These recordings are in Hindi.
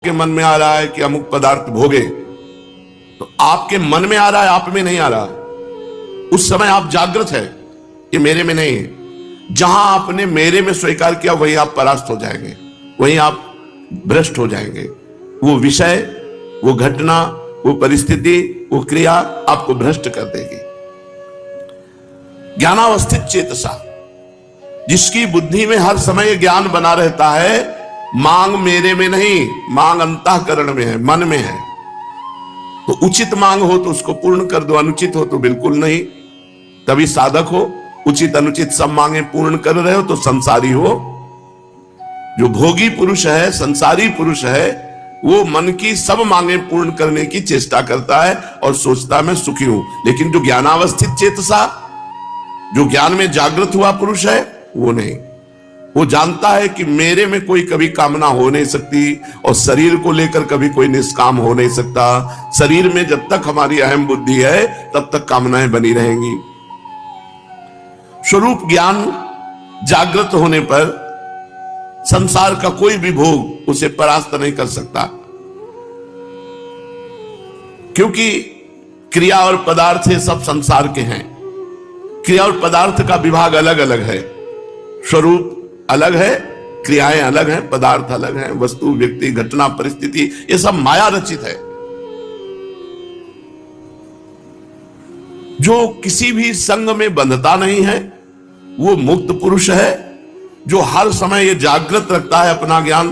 के मन में आ रहा है कि अमुक पदार्थ भोगे, तो आपके मन में आ रहा है, आप में नहीं आ रहा। उस समय आप जागृत है, ये मेरे में नहीं है। जहां आपने मेरे में स्वीकार किया वहीं आप परास्त हो जाएंगे, वहीं आप भ्रष्ट हो जाएंगे। वो विषय, वो घटना, वो परिस्थिति, वो क्रिया आपको भ्रष्ट कर देगी। ज्ञानावस्थित चेतसा, जिसकी बुद्धि में हर समय ज्ञान बना रहता है, मांग मेरे में नहीं, मांग अंतःकरण में है, मन में है। तो उचित मांग हो तो उसको पूर्ण कर दो, अनुचित हो तो बिल्कुल नहीं। तभी साधक हो। उचित अनुचित सब मांगे पूर्ण कर रहे हो तो संसारी हो। जो भोगी पुरुष है, संसारी पुरुष है, वो मन की सब मांगे पूर्ण करने की चेष्टा करता है और सोचता मैं सुखी हूं। लेकिन जो ज्ञानावस्थित चेतसा, जो ज्ञान में जागृत हुआ पुरुष है, वो नहीं। वो जानता है कि मेरे में कोई कभी कामना हो नहीं सकती और शरीर को लेकर कभी कोई निष्काम हो नहीं सकता। शरीर में जब तक हमारी अहम बुद्धि है तब तक कामनाएं बनी रहेंगी। स्वरूप ज्ञान जागृत होने पर संसार का कोई भी भोग उसे परास्त नहीं कर सकता, क्योंकि क्रिया और पदार्थ ये सब संसार के हैं। क्रिया और पदार्थ का विभाग अलग अलग है। स्वरूप अलग है, क्रियाएं अलग हैं, पदार्थ अलग हैं, वस्तु, व्यक्ति, घटना, परिस्थिति, ये सब माया रचित है। जो किसी भी संग में बंधता नहीं है वो मुक्त पुरुष है। जो हर समय ये जागृत रखता है अपना ज्ञान,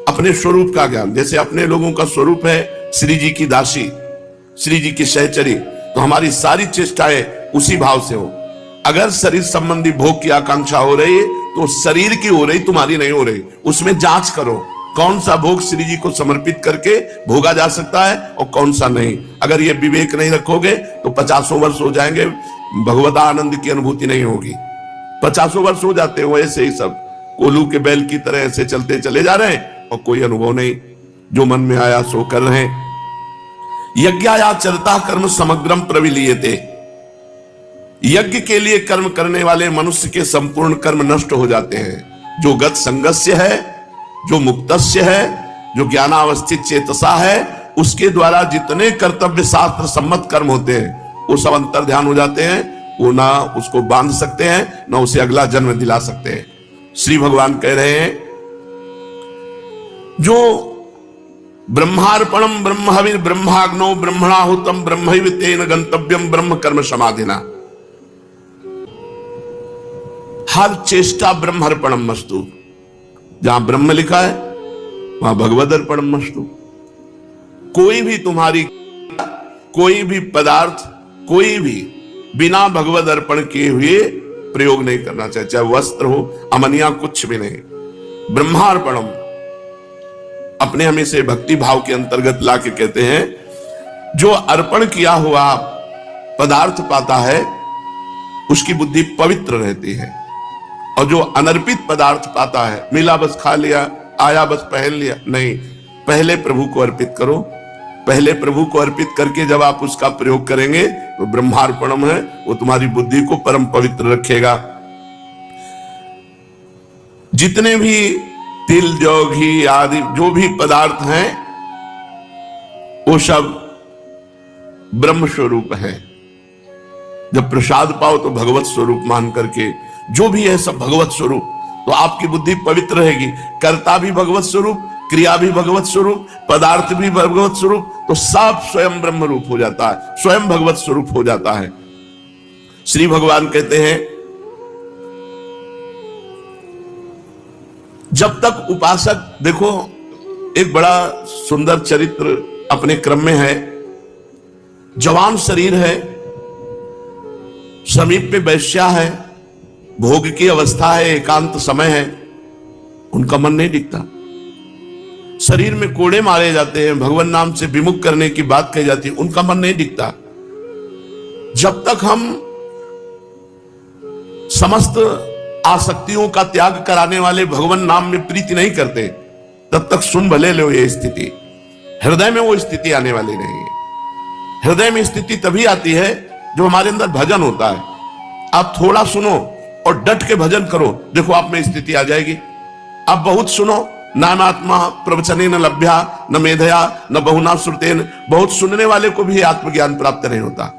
अपने स्वरूप का ज्ञान। जैसे अपने लोगों का स्वरूप है श्री जी की दासी, श्री जी की सहचरी, तो हमारी सारी चेष्टाएं उसी भाव से हो। अगर शरीर संबंधी भोग की आकांक्षा हो रही है तो शरीर की हो रही, तुम्हारी नहीं हो रही। उसमें जांच करो कौन सा भोग श्री जी को समर्पित करके भोगा जा सकता है और कौन सा नहीं। अगर ये विवेक नहीं रखोगे तो 50 वर्ष हो जाएंगे, भगवत आनंद की अनुभूति नहीं होगी। 50 वर्ष हो जाते हो ऐसे ही, सब कोल्हू के बैल की तरह ऐसे चलते चले जा रहे हैं और कोई अनुभव नहीं। जो मन में आया सो कर रहे हैं। यज्ञाचरता कर्म समग्रम प्रविलीयते, यज्ञ के लिए कर्म करने वाले मनुष्य के संपूर्ण कर्म नष्ट हो जाते हैं। जो गत संगस्य है, जो मुक्तस्य है, जो ज्ञानावस्थित चेतसा है, उसके द्वारा जितने कर्तव्य शास्त्र सम्मत कर्म होते हैं वो सब अंतर ध्यान हो जाते हैं। वो ना उसको बांध सकते हैं, ना उसे अगला जन्म दिला सकते हैं। श्री भगवान कह रहे हैं, जो ब्रह्मार्पणम ब्रह्महविर् ब्रह्माग्नौ ब्रह्मणाहुतम ब्रह्मैव तेन गंतव्यम ब्रह्म कर्म समाधिना। हर चेष्टा ब्रह्मार्पणम मस्तु। जहां ब्रह्म लिखा है वहां भगवद अर्पणम मस्तु। कोई भी तुम्हारी, कोई भी पदार्थ, कोई भी बिना भगवद अर्पण किए हुए प्रयोग नहीं करना चाहिए। चाहे वस्त्र हो, अमनिया, कुछ भी नहीं। ब्रह्मार्पणम अपने हमें से भक्ति भाव के अंतर्गत लाके कहते हैं, जो अर्पण किया हुआ पदार्थ पाता है उसकी बुद्धि पवित्र रहती है। और जो अनर्पित पदार्थ पाता है, मिला बस खा लिया, आया बस पहन लिया, नहीं। पहले प्रभु को अर्पित करो। पहले प्रभु को अर्पित करके जब आप उसका प्रयोग करेंगे तो ब्रह्मार्पणम है, वो तुम्हारी बुद्धि को परम पवित्र रखेगा। जितने भी तिल, जौ, घी आदि जो भी पदार्थ हैं वो सब ब्रह्म स्वरूप है। जब प्रसाद पाओ तो भगवत स्वरूप मान करके, जो भी है सब भगवत स्वरूप, तो आपकी बुद्धि पवित्र रहेगी। कर्ता भी भगवत स्वरूप, क्रिया भी भगवत स्वरूप, पदार्थ भी भगवत स्वरूप, तो सब स्वयं ब्रह्म रूप हो जाता है, स्वयं भगवत स्वरूप हो जाता है। श्री भगवान कहते हैं, जब तक उपासक, देखो एक बड़ा सुंदर चरित्र अपने क्रम में है। जवान शरीर है, समीप में वैश्या है, भोग की अवस्था है, एकांत समय है, उनका मन नहीं टिकता। शरीर में कोड़े मारे जाते हैं, भगवान नाम से विमुख करने की बात कही जाती है, उनका मन नहीं टिकता। जब तक हम समस्त आसक्तियों का त्याग कराने वाले भगवान नाम में प्रीति नहीं करते, तब तक सुन भले लो ये स्थिति। हृदय में वो स्थिति आने वाली नहीं है। हृदय में स्थिति तभी आती है जो हमारे अंदर भजन होता है। आप थोड़ा सुनो और डट के भजन करो, देखो आप में स्थिति आ जाएगी। आप बहुत सुनो, नामात्मा प्रवचने न लभ्या न मेधया न बहुना श्रुतेन। बहुत सुनने वाले को भी आत्मज्ञान प्राप्त नहीं होता,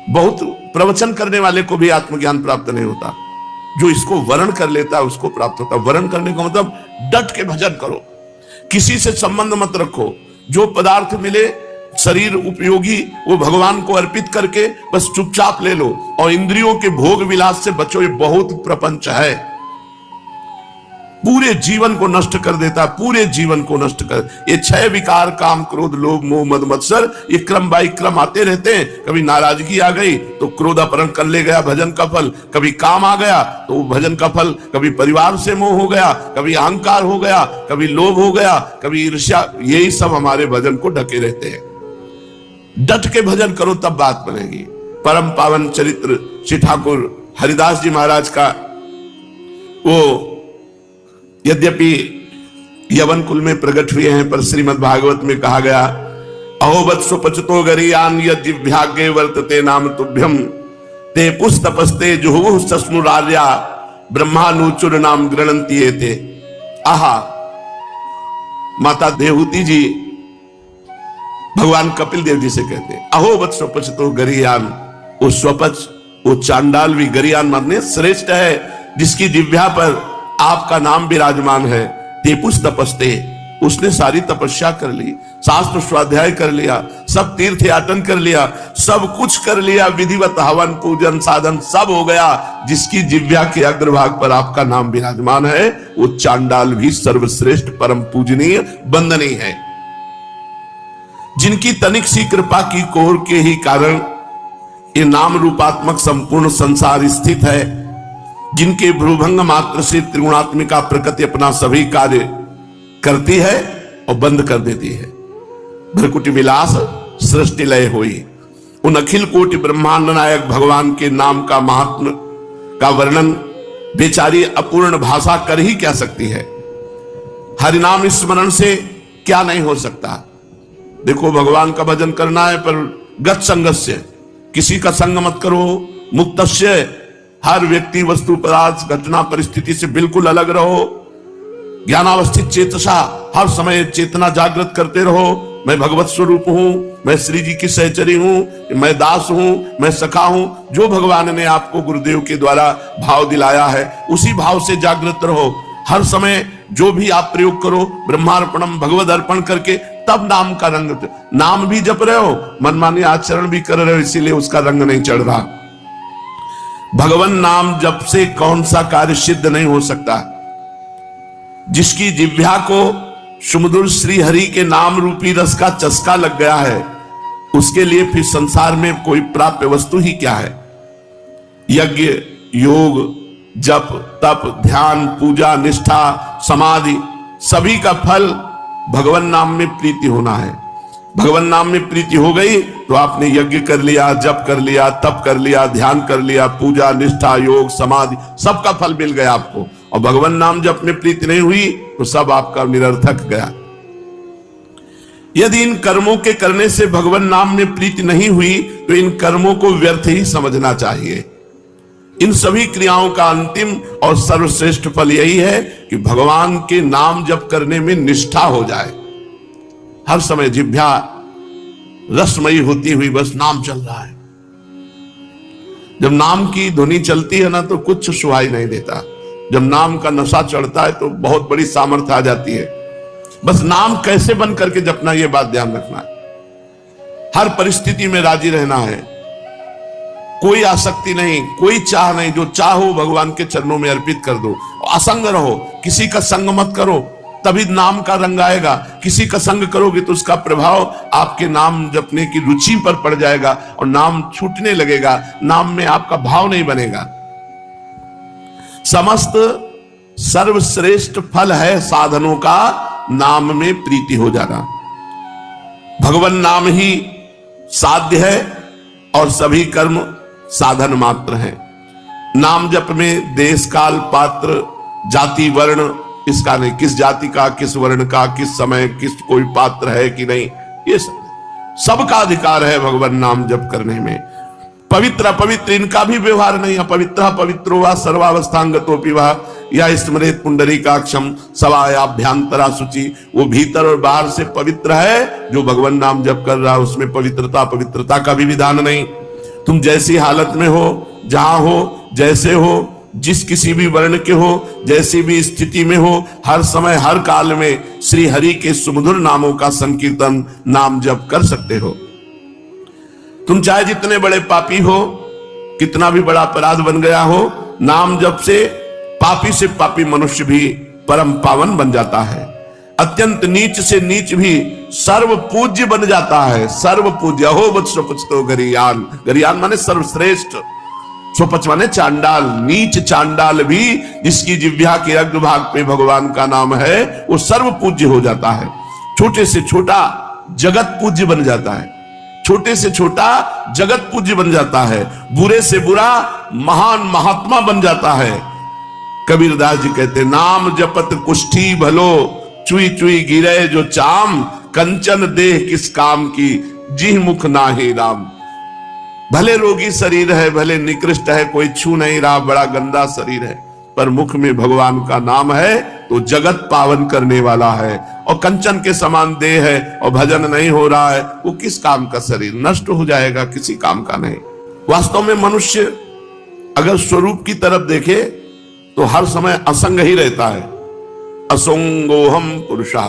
बहुत प्रवचन करने वाले को भी आत्मज्ञान प्राप्त नहीं होता। जो इसको वर्ण कर लेता है उसको प्राप्त होता है। वर्ण करने का मतलब डट के भजन करो, किसी से संबंध मत रखो। जो पदार्थ मिले शरीर उपयोगी वो भगवान को अर्पित करके बस चुपचाप ले लो, और इंद्रियों के भोग विलास से बचो। ये बहुत प्रपंच है, पूरे जीवन को नष्ट कर देता, पूरे जीवन को नष्ट कर। ये 6 विकार काम क्रोध लोभ मोह मद मत्सर, ये क्रम बाई क्रम आते रहते हैं। कभी नाराजगी आ गई तो क्रोध अपहरण कर ले गया, भजन का फल। कभी काम आ गया तो भजन का फल। कभी परिवार से मोह हो गया, कभी अहंकार हो गया, कभी लोभ हो गया, कभी ईर्ष्या। यही सब हमारे भजन को ढके रहते हैं। डट के भजन करो तब बात बनेगी। परम पावन चरित्र श्री ठाकुर हरिदास जी महाराज का, वो यद्यपि यवन कुल में प्रकट हुए हैं, पर श्रीमद् भागवत में कहा गया, अहोवत सुपचतो गरीयान यद्विभाग्ये वर्तते नाम तुभ्यम ते पुस्तपस्ते जुहुः सस्नुरार्या ब्रह्मानुचुर नाम गृणन्ति एते। आहा, माता देवहूति जी भगवान कपिल देव जी से कहते हैं, अहोवत स्वपचतो गरीयान। वो स्वपच, वो चांडाल भी गरीयान मानने श्रेष्ठ है, जिसकी जिह्वा पर आपका नाम विराजमान है। तेपुस तपस्ते, उसने सारी तपस्या कर ली, शास्त्र स्वाध्याय कर लिया, सब तीर्थ यातन कर लिया, सब कुछ कर लिया, विधिवत हवन पूजन साधन सब हो गया। जिसकी जिह्वा के अग्रभाग पर आपका नाम विराजमान है, वो चांडाल भी सर्वश्रेष्ठ परम पूजनीय वंदनीय है। जिनकी तनिक सी कृपा की कोर के ही कारण ये नाम रूपात्मक संपूर्ण संसार स्थित है, जिनके भ्रूभंग मात्र से त्रिगुणात्मिका प्रकृति अपना सभी कार्य करती है और बंद कर देती है। भ्रकुटि विलास सृष्टि लय हुई। उन अखिल कोटि ब्रह्मांड नायक भगवान के नाम का महात्म का वर्णन बेचारी अपूर्ण भाषा कर ही क्या सकती है। हरिनाम स्मरण से क्या नहीं हो सकता। देखो, भगवान का भजन करना है, पर गत संगस्य, किसी का संग मत करो। मुक्तस्य, हर व्यक्ति वस्तु पदार्थ घटना परिस्थिति से बिल्कुल अलग रहो। ज्ञानावस्थित चेतसा, हर समय चेतना जागृत करते रहो। मैं भगवत स्वरूप हूं, मैं श्री जी की सहचरी हूं, मैं दास हूं, मैं सखा हूं। जो भगवान ने आपको गुरुदेव के द्वारा भाव दिलाया है, उसी भाव से जागृत रहो। हर समय जो भी आप प्रयोग करो, ब्रह्मार्पणम भगवद अर्पण करके, तब नाम का रंग। नाम भी जप रहे हो, मनमानी आचरण भी कर रहे हो, इसीलिए उसका रंग नहीं चढ़ रहा। भगवान नाम जप से कौन सा कार्य सिद्ध नहीं हो सकता। जिसकी जिह्वा को सुमधुर श्री हरि के नाम रूपी रस का चस्का लग गया है, उसके लिए फिर संसार में कोई प्राप्य वस्तु ही क्या है। यज्ञ, योग, जप, तप, ध्यान, पूजा, निष्ठा, समाधि, सभी का फल भगवान नाम में प्रीति होना है। भगवान नाम में प्रीति हो गई तो आपने यज्ञ कर लिया, जप कर लिया, तप कर लिया, ध्यान कर लिया, पूजा, निष्ठा, योग, समाधि, सबका फल मिल गया आपको। और भगवान नाम जप में प्रीति नहीं हुई तो सब आपका निरर्थक गया। यदि इन कर्मों के करने से भगवान नाम में प्रीति नहीं हुई तो इन कर्मों को व्यर्थ ही समझना चाहिए। इन सभी क्रियाओं का अंतिम और सर्वश्रेष्ठ फल यही है कि भगवान के नाम जप करने में निष्ठा हो जाए। हर समय जिह्वा रसमयी होती हुई बस नाम चल रहा है। जब नाम की ध्वनि चलती है ना तो कुछ सुहाई नहीं देता। जब नाम का नशा चढ़ता है तो बहुत बड़ी सामर्थ्य आ जाती है। बस नाम कैसे बन करके जपना, यह बात ध्यान रखना है। हर परिस्थिति में राजी रहना है, कोई आसक्ति नहीं, कोई चाह नहीं। जो चाहो भगवान के चरणों में अर्पित कर दो। असंग रहो, किसी का संग मत करो, तभी नाम का रंग आएगा। किसी का संग करोगे तो उसका प्रभाव आपके नाम जपने की रुचि पर पड़ जाएगा और नाम छूटने लगेगा, नाम में आपका भाव नहीं बनेगा। समस्त सर्वश्रेष्ठ फल है साधनों का नाम में प्रीति हो जाना। भगवान नाम ही साध्य है और सभी कर्म साधन मात्र हैं। नाम जप में देश काल पात्र जाति वर्ण इसका नहीं, किस जाति का, किस वर्ण का, किस समय, किस कोई पात्र है कि नहीं, ये सबका अधिकार है भगवान नाम जप करने में। पवित्र अपवित्र इनका भी व्यवहार नहीं। अपवित्र पवित्रो वा सर्वावस्थांगतोपि वा, या स्मृत पुंडरीकाक्षम सवायाभ्यांतरा शुचि, वो भीतर और बाहर से पवित्र है। जो भगवान नाम जप कर रहा है उसमें पवित्रता का भी विधान नहीं। तुम जैसी हालत में हो, जहां हो, जैसे हो, जिस किसी भी वर्ण के हो, जैसी भी स्थिति में हो, हर समय हर काल में श्री हरि के सुमधुर नामों का संकीर्तन नाम जप कर सकते हो। तुम चाहे जितने बड़े पापी हो, कितना भी बड़ा अपराध बन गया हो, नाम जप से पापी मनुष्य भी परम पावन बन जाता है। अत्यंत नीच से नीच भी सर्व पूज्य बन जाता है। सर्व पूज्य हो बत्सो गरियान, गरियान माने सर्वश्रेष्ठ, स्वपच माने चांडाल, नीच चांडाल भी जिसकी जिह्वा के अग्रभाग पे भगवान का नाम है वो सर्व पूज्य हो जाता है। छोटे से छोटा जगत पूज्य बन जाता है, छोटे से छोटा जगत पूज्य बन जाता है, बुरे से बुरा महान महात्मा बन जाता है। कबीरदास जी कहते नाम जपत कुष्ठी भलो, चुई चुई गिरे जो चाम, कंचन देह किस काम की, जिह मुख नाहि राम। भले रोगी शरीर है, भले निकृष्ट है, कोई छू नहीं रहा, बड़ा गंदा शरीर है, पर मुख में भगवान का नाम है तो जगत पावन करने वाला है। और कंचन के समान देह है और भजन नहीं हो रहा है, वो किस काम का शरीर, नष्ट हो जाएगा, किसी काम का नहीं। वास्तव में मनुष्य अगर स्वरूप की तरफ देखे तो हर समय असंग ही रहता है। असंगोहम पुरुषा,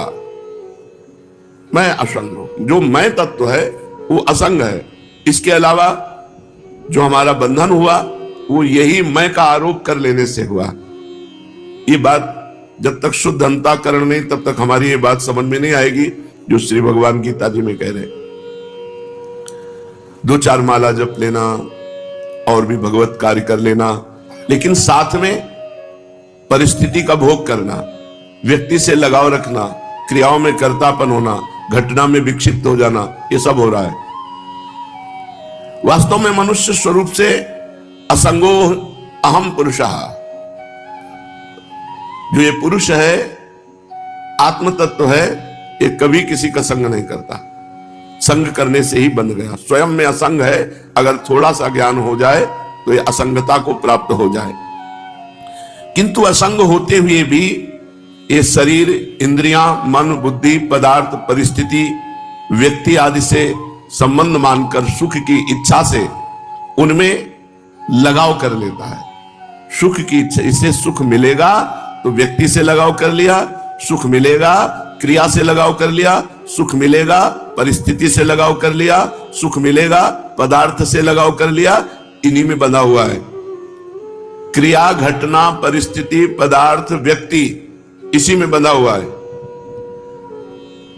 मैं असंग हूं। जो मैं तत्व है वो असंग है। इसके अलावा जो हमारा बंधन हुआ वो यही मैं का आरोप कर लेने से हुआ। ये बात जब तक शुद्ध अंतःकरण नहीं तब तक हमारी ये बात समझ में नहीं आएगी जो श्री भगवान गीता जी में कह रहे। 2-4 माला जप लेना और भी भगवत कार्य कर लेना, लेकिन साथ में परिस्थिति का भोग करना, व्यक्ति से लगाव रखना, क्रियाओं में कर्तापन होना, घटना में विक्षिप्त हो जाना, ये सब हो रहा है। वास्तव में मनुष्य स्वरूप से असंगो अहम पुरुषः, जो ये पुरुष है, आत्म तत्व है, ये कभी किसी का संग नहीं करता। संग करने से ही बंध गया। स्वयं में असंग है, अगर थोड़ा सा ज्ञान हो जाए तो ये असंगता को प्राप्त हो जाए। किंतु असंग होते हुए भी ये शरीर, इंद्रियां, मन, बुद्धि, पदार्थ, परिस्थिति, व्यक्ति आदि से संबंध मानकर सुख की इच्छा से उनमें लगाव कर लेता है। सुख की इच्छा, इसे सुख मिलेगा तो व्यक्ति से लगाव कर लिया, सुख मिलेगा क्रिया से लगाव कर लिया, सुख मिलेगा परिस्थिति से लगाव कर लिया, सुख मिलेगा पदार्थ से लगाव कर लिया, इन्हीं में बंधा हुआ है। क्रिया, घटना, परिस्थिति, पदार्थ, व्यक्ति, इसी में बंधा हुआ है।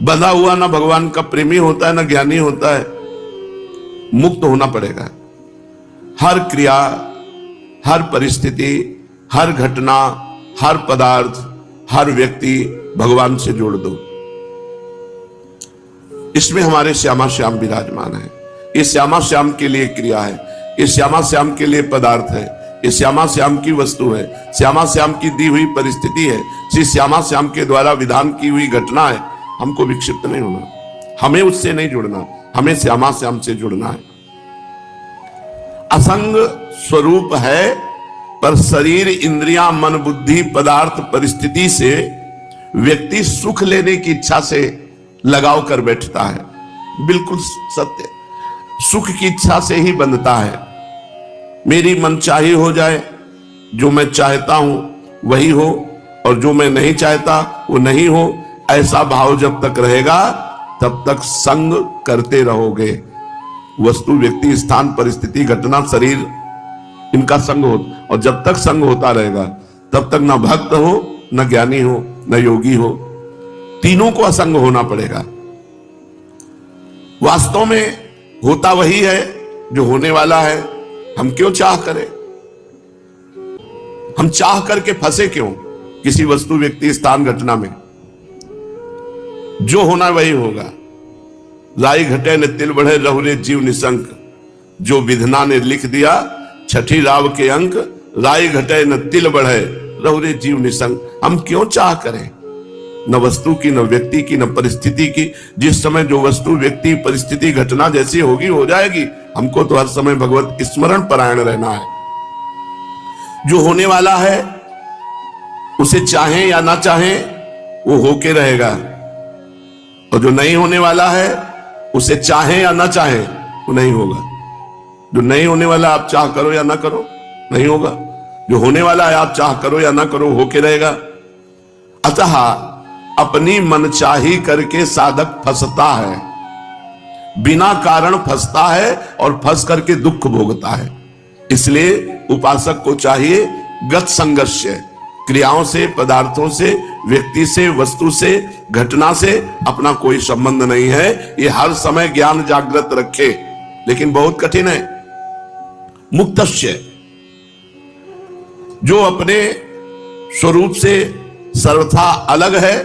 बंधा हुआ ना भगवान का प्रेमी होता है ना ज्ञानी होता है। मुक्त होना पड़ेगा। हर क्रिया, हर परिस्थिति, हर घटना, हर पदार्थ, हर व्यक्ति भगवान से जोड़ दो। इसमें हमारे श्यामा श्याम विराजमान है। ये श्यामा श्याम के लिए क्रिया है, ये श्यामा श्याम के लिए पदार्थ है, ये श्यामा श्याम की वस्तु है, श्यामा श्याम की दी हुई परिस्थिति है, श्री श्यामा श्याम के द्वारा विधान की हुई घटना है। हमको विक्षिप्त नहीं होना, हमें उससे नहीं जुड़ना, हमें श्यामा श्याम से जुड़ना है। असंग स्वरूप है, पर शरीर, इंद्रियां, मन, बुद्धि, पदार्थ, परिस्थिति से व्यक्ति सुख लेने की इच्छा से लगाव कर बैठता है। बिल्कुल सत्य, सुख की इच्छा से ही बंधता है। मेरी मनचाही हो जाए, जो मैं चाहता हूं वही हो, और जो मैं नहीं चाहता वो नहीं हो, ऐसा भाव जब तक रहेगा तब तक संग करते रहोगे। वस्तु, व्यक्ति, स्थान, परिस्थिति, घटना, शरीर, इनका संग हो, और जब तक संग होता रहेगा तब तक न भक्त हो, न ज्ञानी हो, न योगी हो। तीनों को असंग होना पड़ेगा। वास्तव में होता वही है जो होने वाला है। हम क्यों चाह करें? हम चाह करके फंसे क्यों किसी वस्तु, व्यक्ति, स्थान, घटना में? जो होना वही होगा। लाई घटे न तिल बढ़े, रहुरे जीव निशंक। जो विधना ने लिख दिया छठी राव के अंक, राई घटे न तिल बढ़े, रहुरे जीव निशंक। हम क्यों चाह करें? न वस्तु की, न व्यक्ति की, न परिस्थिति की। जिस समय जो वस्तु, व्यक्ति, परिस्थिति, घटना जैसी होगी हो जाएगी। हमको तो हर समय भगवत स्मरण परायण रहना है। जो होने वाला है उसे चाहे या ना चाहे वो होके रहेगा, और जो नहीं होने वाला है उसे चाहे या ना चाहे वो नहीं होगा। जो नहीं होने वाला आप चाह करो या ना करो नहीं होगा, जो होने वाला है आप चाह करो या ना करो होके रहेगा। अतः अपनी मनचाही करके साधक फंसता है, बिना कारण फंसता है और फंस करके दुख भोगता है। इसलिए उपासक को चाहिए गत संघर्ष, क्रियाओं से, पदार्थों से, व्यक्ति से, वस्तु से, घटना से अपना कोई संबंध नहीं है। ये हर समय ज्ञान जागृत रखे, लेकिन बहुत कठिन है। मुक्तस्य, जो अपने स्वरूप से सर्वथा अलग है,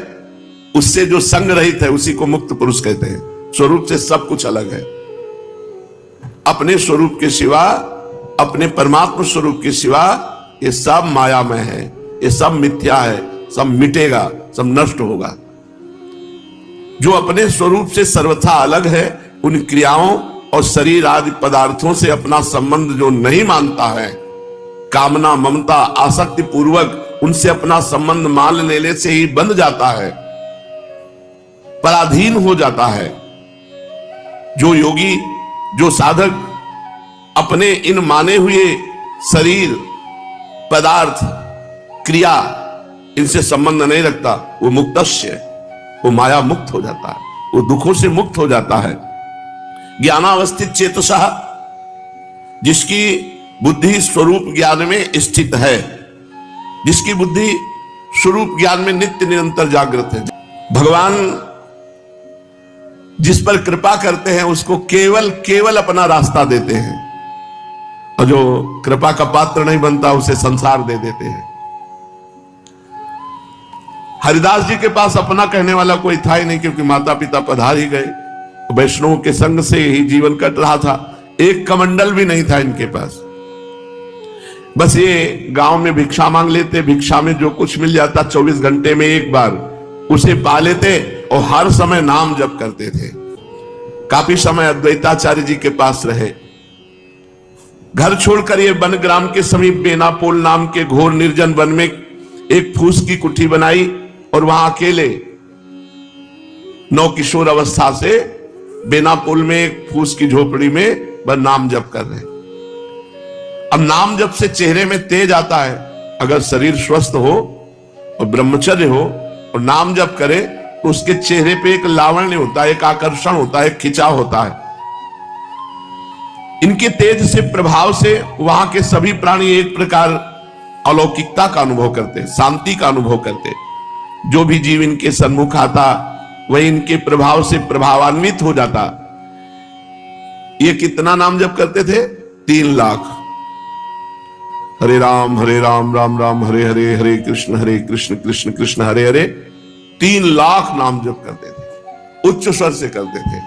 उससे जो संग रहित है उसी को मुक्त पुरुष कहते हैं। स्वरूप से सब कुछ अलग है, अपने स्वरूप के सिवा, अपने परमात्मा स्वरूप के सिवा ये सब मायामय है, ये सब मिथ्या है, सब मिटेगा, सब नष्ट होगा। जो अपने स्वरूप से सर्वथा अलग है, उन क्रियाओं और शरीर आदि पदार्थों से अपना संबंध जो नहीं मानता है, कामना, ममता, आसक्ति पूर्वक उनसे अपना संबंध मान लेने से ही बंध जाता है, पराधीन हो जाता है। जो योगी, जो साधक अपने इन माने हुए शरीर, पदार्थ, क्रिया, इनसे संबंध नहीं रखता, वो मुक्तस्य, वो माया मुक्त हो जाता है, वो दुखों से मुक्त हो जाता है। ज्ञानावस्थित चेतसः, जिसकी बुद्धि स्वरूप ज्ञान में स्थित है, जिसकी बुद्धि स्वरूप ज्ञान में नित्य निरंतर जागृत है। भगवान जिस पर कृपा करते हैं उसको केवल अपना रास्ता देते हैं, और जो कृपा का पात्र नहीं बनता उसे संसार दे देते हैं। हरिदास जी के पास अपना कहने वाला कोई था ही नहीं, क्योंकि माता पिता पधार ही गए, वैष्णव के संग से ही जीवन कट रहा था। एक कमंडल भी नहीं था इनके पास, बस ये गांव में भिक्षा मांग लेते, भिक्षा में जो कुछ मिल जाता 24 घंटे में एक बार उसे पा लेते, और हर समय नाम जप करते थे। काफी समय अद्वैताचार्य जी के पास रहे। घर छोड़कर ये वन ग्राम के समीप बेनापोल नाम के घोर निर्जन वन में एक फूस की कुटी बनाई, और वहां अकेले नौ किशोर अवस्था से बेनापोल में एक फूस की झोपड़ी में वह नाम जप कर रहे। अब नाम जप से चेहरे में तेज आता है। अगर शरीर स्वस्थ हो और ब्रह्मचर्य हो और नाम जप करे तो उसके चेहरे पे एक लावण्य होता है, एक आकर्षण होता है, एक खिंचाव होता है। इनके तेज से, प्रभाव से वहां के सभी प्राणी एक प्रकार अलौकिकता का अनुभव करते, शांति का अनुभव करते। जो भी जीव इनके सन्मुख आता वह इनके प्रभाव से प्रभावान्वित हो जाता। ये कितना नाम जप करते थे? 3 लाख। हरे राम राम राम हरे हरे, हरे कृष्ण कृष्ण कृष्ण हरे हरे। 3 लाख नाम जप करते थे, उच्च स्वर से करते थे।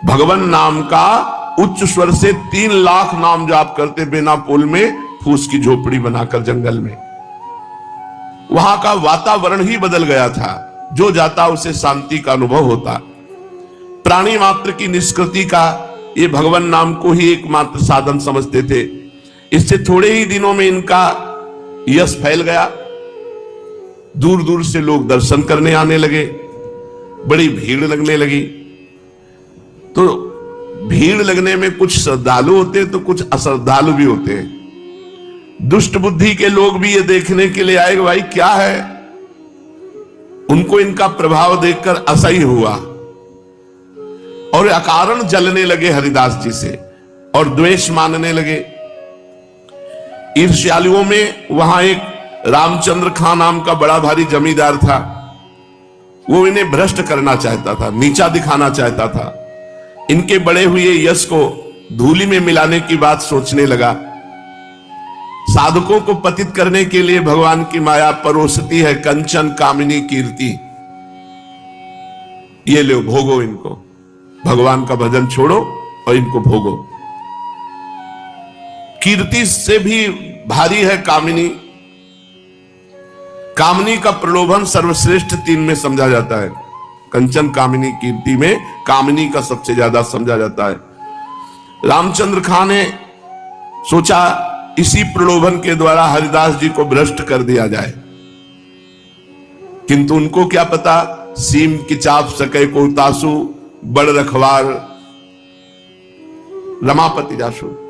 भगवान नाम का उच्च स्वर से 3 लाख नाम जाप करते, बेनापोल में फूस की झोपड़ी बनाकर जंगल में। वहां का वातावरण ही बदल गया था। जो जाता उसे शांति का अनुभव होता। प्राणी मात्र की निष्कृति का ये भगवान नाम को ही एकमात्र साधन समझते थे। इससे थोड़े ही दिनों में इनका यश फैल गया। दूर दूर से लोग दर्शन करने आने लगे, बड़ी भीड़ लगने लगी। तो भीड़ लगने में कुछ श्रद्धालु होते हैं तो कुछ अश्रद्धालु भी होते हैं। दुष्ट बुद्धि के लोग भी ये देखने के लिए आए कि भाई क्या है। उनको इनका प्रभाव देखकर असह्य हुआ और अकारण जलने लगे हरिदास जी से और द्वेष मानने लगे। ईर्ष्यालुओं में वहां एक रामचंद्र खां नाम का बड़ा भारी जमींदार था। वो इन्हें भ्रष्ट करना चाहता था, नीचा दिखाना चाहता था। इनके बड़े हुए यश को धूलि में मिलाने की बात सोचने लगा। साधकों को पतित करने के लिए भगवान की माया परोसती है कंचन कामिनी कीर्ति। ये लो भोगो इनको, भगवान का भजन छोड़ो और इनको भोगो। कीर्ति से भी भारी है कामिनी। कामिनी का प्रलोभन सर्वश्रेष्ठ 3 में समझा जाता है। कंचन, कामिनी, कीर्ति में कामिनी का सबसे ज्यादा समझा जाता है। रामचंद्र खां ने सोचा इसी प्रलोभन के द्वारा हरिदास जी को भ्रष्ट कर दिया जाए। किंतु उनको क्या पता, सीम की चाप सके को तासु, बड़ रखवार रमापति जासु।